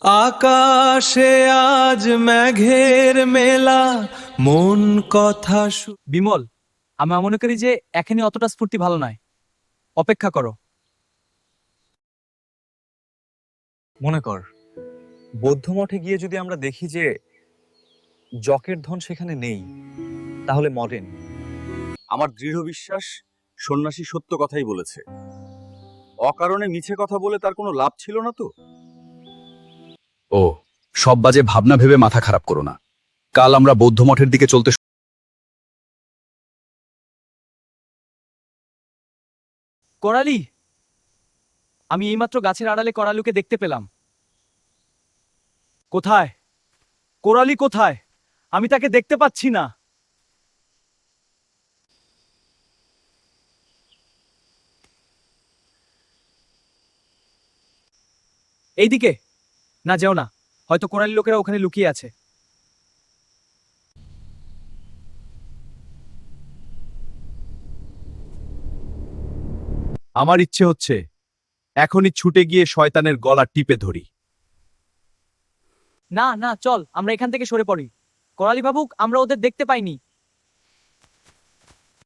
আকাশে আজ মেঘের মেলা, মন কথা বিমল, আমি মনে করি যে এখনই অতটা স্ফূর্তি ভালো নয়, অপেক্ষা করো। মনে কর বৌদ্ধ মঠে গিয়ে যদি আমরা দেখি যে যকের ধন সেখানে নেই, তাহলে মরেন। আমার দৃঢ় বিশ্বাস সন্ন্যাসী সত্য কথাই বলেছে। অকারণে মিছে কথা বলে তার কোনো লাভ ছিল না তো। ও, সব বাজে ভাবনা ভেবে মাথা খারাপ করো না। কাল আমরা বৌদ্ধ মঠের দিকে চলতে করালি, আমি এইমাত্র গাছের আড়ালে করালুকে দেখতে পেলাম। কোথায় কোরালি, কোথায়? আমি তাকে দেখতে পাচ্ছি না। এইদিকে না, যেও না, হয়তো কোরালি লোকেরা ওখানে লুকিয়ে আছে। আমার ইচ্ছে হচ্ছে এখনই ছুটে গিয়ে শয়তানের গলা টিপে ধরি। না না, চল আমরা এখান থেকে সরে পড়ি। করালি ভাবুক আমরা ওদের দেখতে পাইনি,